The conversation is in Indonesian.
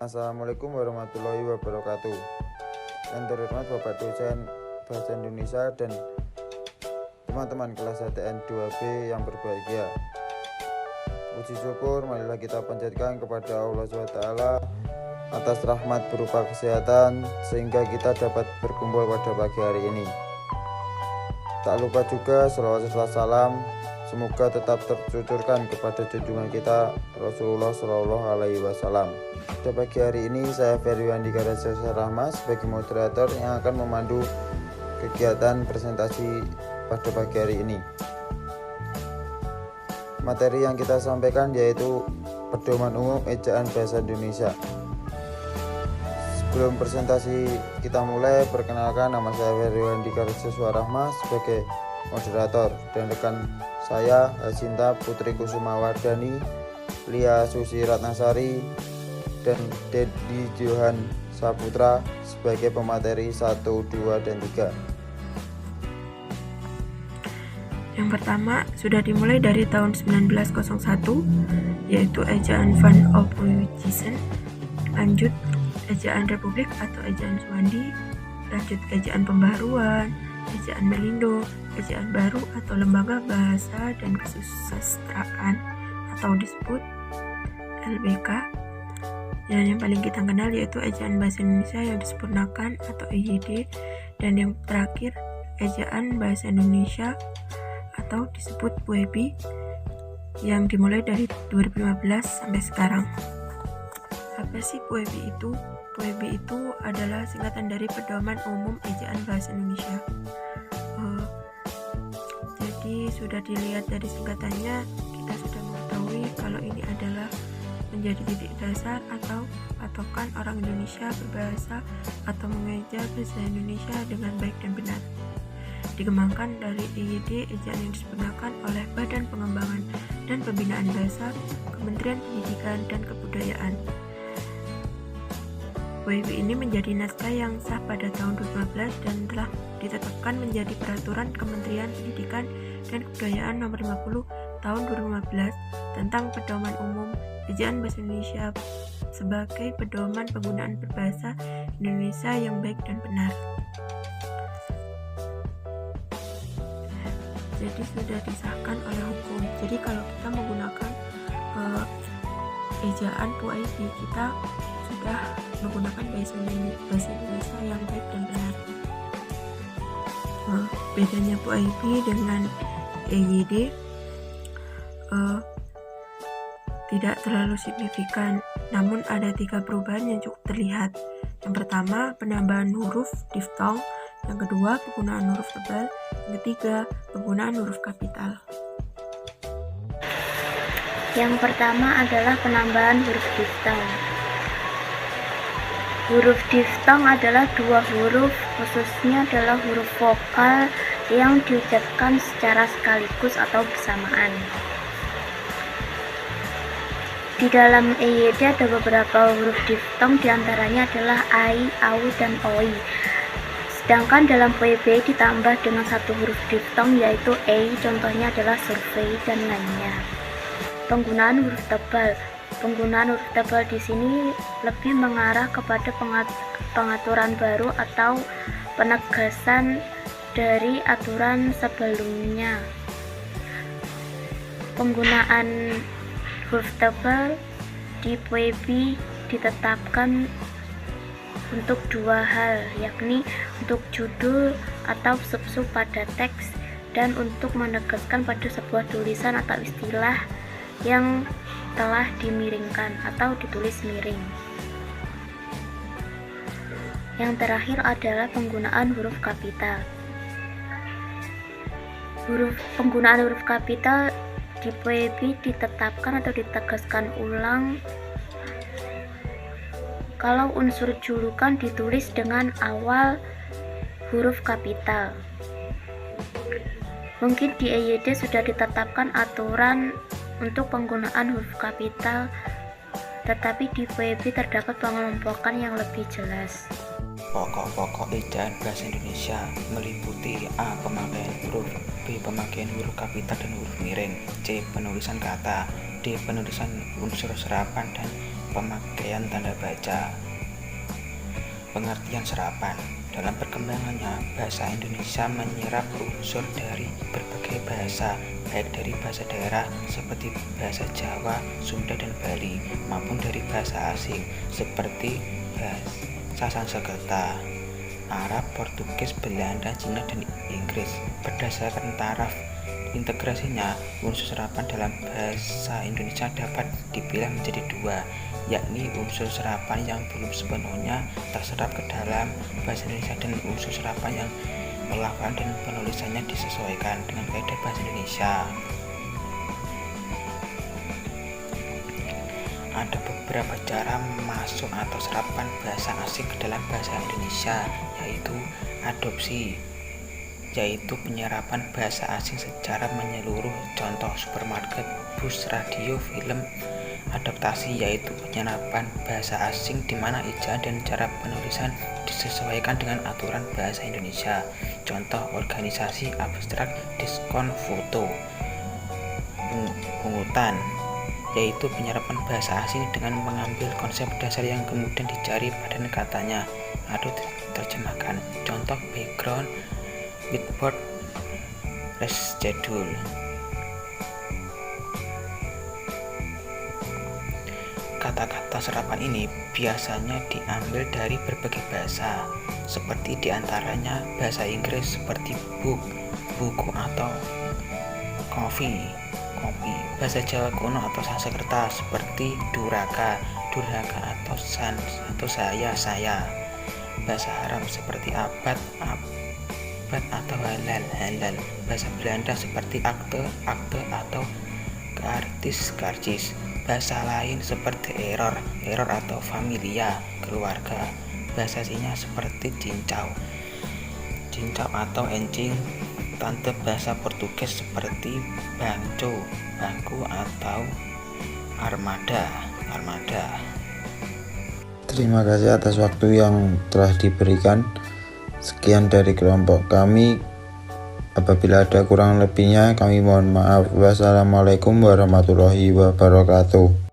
Assalamualaikum warahmatullahi wabarakatuh. Yang terhormat Bapak dosen Bahasa Indonesia dan teman-teman kelas HTN 2B yang berbahagia. Puji syukur marilah kita panjatkan kepada Allah SWT atas rahmat berupa kesehatan sehingga kita dapat berkumpul pada pagi hari ini. Tak lupa juga selawat serta salam semoga tetap tercucurkan kepada junjungan kita Rasulullah Shallallahu Alaihi Wasallam. Pada pagi hari ini saya Ferry Andika Raja Rahma sebagai moderator yang akan memandu kegiatan presentasi pada pagi hari ini. Materi yang kita sampaikan yaitu Pedoman Umum Ejaan Bahasa Indonesia. Sebelum presentasi kita mulai, perkenalkan nama saya Ferry Andika Raja Rahma sebagai moderator dan rekan saya Hasinta Putri Kusuma Wardani, Lia Susi Ratnasari, dan Dedi Johan Saputra sebagai pemateri 1, 2, dan 3. Yang pertama sudah dimulai dari tahun 1901 yaitu ejaan Van Ophuijsen, lanjut ejaan Republik atau ejaan Suwandi, lanjut ejaan Pembaharuan, ejaan Melindo, ejaan baru atau Lembaga Bahasa dan Kesusastraan atau disebut LBK, dan yang paling kita kenal yaitu ejaan Bahasa Indonesia yang disempurnakan atau EYD, dan yang terakhir ejaan Bahasa Indonesia atau disebut PUEB yang dimulai dari 2015 sampai sekarang. Apa sih PUEB itu? PUEB itu adalah singkatan dari Pedoman Umum Ejaan Bahasa Indonesia. Jadi sudah dilihat dari singkatannya, kita sudah mengetahui kalau ini adalah menjadi titik dasar atau patokan orang Indonesia berbahasa atau mengeja bahasa Indonesia dengan baik dan benar. Dikembangkan dari EYD, ejaan yang disempurnakan oleh Badan Pengembangan dan Pembinaan Bahasa, Kementerian Pendidikan dan Kebudayaan. PUEB ini menjadi naskah yang sah pada tahun 2015 dan telah ditetapkan menjadi Peraturan Kementerian Pendidikan dan Kebudayaan Nomor 50 Tahun 2015 tentang Pedoman Umum Ejaan Bahasa Indonesia sebagai pedoman penggunaan berbahasa Indonesia yang baik dan benar. Jadi sudah disahkan oleh hukum. Jadi kalau kita menggunakan ejaan PUEB, kita sudah menggunakan bahasa Indonesia yang baik dan benar. Bedanya PUEB dengan EYD tidak terlalu signifikan, namun ada 3 perubahan yang cukup terlihat. Yang pertama, penambahan huruf diftong. Yang kedua, penggunaan huruf tebal. Yang ketiga, penggunaan huruf kapital. Yang pertama adalah penambahan huruf diftong. Huruf diftong adalah 2 huruf, khususnya adalah huruf vokal yang diucapkan secara sekaligus atau bersamaan. Di dalam EYD ada beberapa huruf diftong, diantaranya adalah ai, au, dan oi. Sedangkan dalam PUEB ditambah dengan 1 huruf diftong yaitu ei, contohnya adalah survei dan lainnya. Penggunaan huruf tebal. Penggunaan huruf tebal di sini lebih mengarah kepada pengaturan baru atau penegasan dari aturan sebelumnya. Penggunaan huruf tebal di PUEB ditetapkan untuk 2 hal, yakni untuk judul atau sub-sub pada teks dan untuk menegaskan pada sebuah tulisan atau istilah yang telah dimiringkan atau ditulis miring. Yang terakhir adalah penggunaan huruf kapital. Penggunaan huruf kapital di PUEB ditetapkan atau ditegaskan ulang kalau unsur julukan ditulis dengan awal huruf kapital. Mungkin di EYD sudah ditetapkan aturan untuk penggunaan huruf kapital, tetapi di PUEB terdapat pengelompokan yang lebih jelas. Pokok-pokok ejaan bahasa Indonesia meliputi A. Pemakaian huruf, B. Pemakaian huruf kapital dan huruf miring, C. Penulisan kata, D. Penulisan unsur serapan, dan pemakaian tanda baca. Pengertian serapan. Dalam perkembangannya, bahasa Indonesia menyerap unsur dari berbagai bahasa, baik dari bahasa daerah seperti bahasa Jawa, Sunda, dan Bali, maupun dari bahasa asing seperti bahasa Sanskerta, Arab, Portugis, Belanda, Cina, dan Inggris. Berdasarkan taraf integrasinya, unsur serapan dalam bahasa Indonesia dapat dipilah menjadi dua, yakni unsur serapan yang belum sepenuhnya terserap ke dalam bahasa Indonesia dan unsur serapan yang pelafalan dan penulisannya disesuaikan dengan kaidah bahasa Indonesia. Ada beberapa cara masuk atau serapan bahasa asing ke dalam bahasa Indonesia, yaitu adopsi, yaitu penyerapan bahasa asing secara menyeluruh, contoh supermarket, bus, radio, film. Adaptasi, yaitu penyerapan bahasa asing di mana ejaan dan cara penulisan disesuaikan dengan aturan bahasa Indonesia, contoh organisasi abstrak, diskon, foto. Pungutan, yaitu penyerapan bahasa asing dengan mengambil konsep dasar yang kemudian dicari pada katanya atau diterjemahkan, contoh background, whiteboard, reschedule. Kata-kata serapan ini biasanya diambil dari berbagai bahasa, seperti diantaranya bahasa Inggris seperti book, buku, atau coffee, kopi. Bahasa Jawa kuno atau Sanskerta seperti duraka, durhaka, atau saya. Bahasa Arab seperti abad, atau halal. Bahasa Belanda seperti akte, atau karcis. Bahasa lain seperti error atau familia, keluarga. Bahasa Cina seperti cincau atau encing, tante. Bahasa Portugis seperti banco, bangku, atau armada. Terima kasih atas waktu yang telah diberikan. Sekian dari kelompok kami. Apabila ada kurang lebihnya, kami mohon maaf. Wassalamualaikum warahmatullahi wabarakatuh.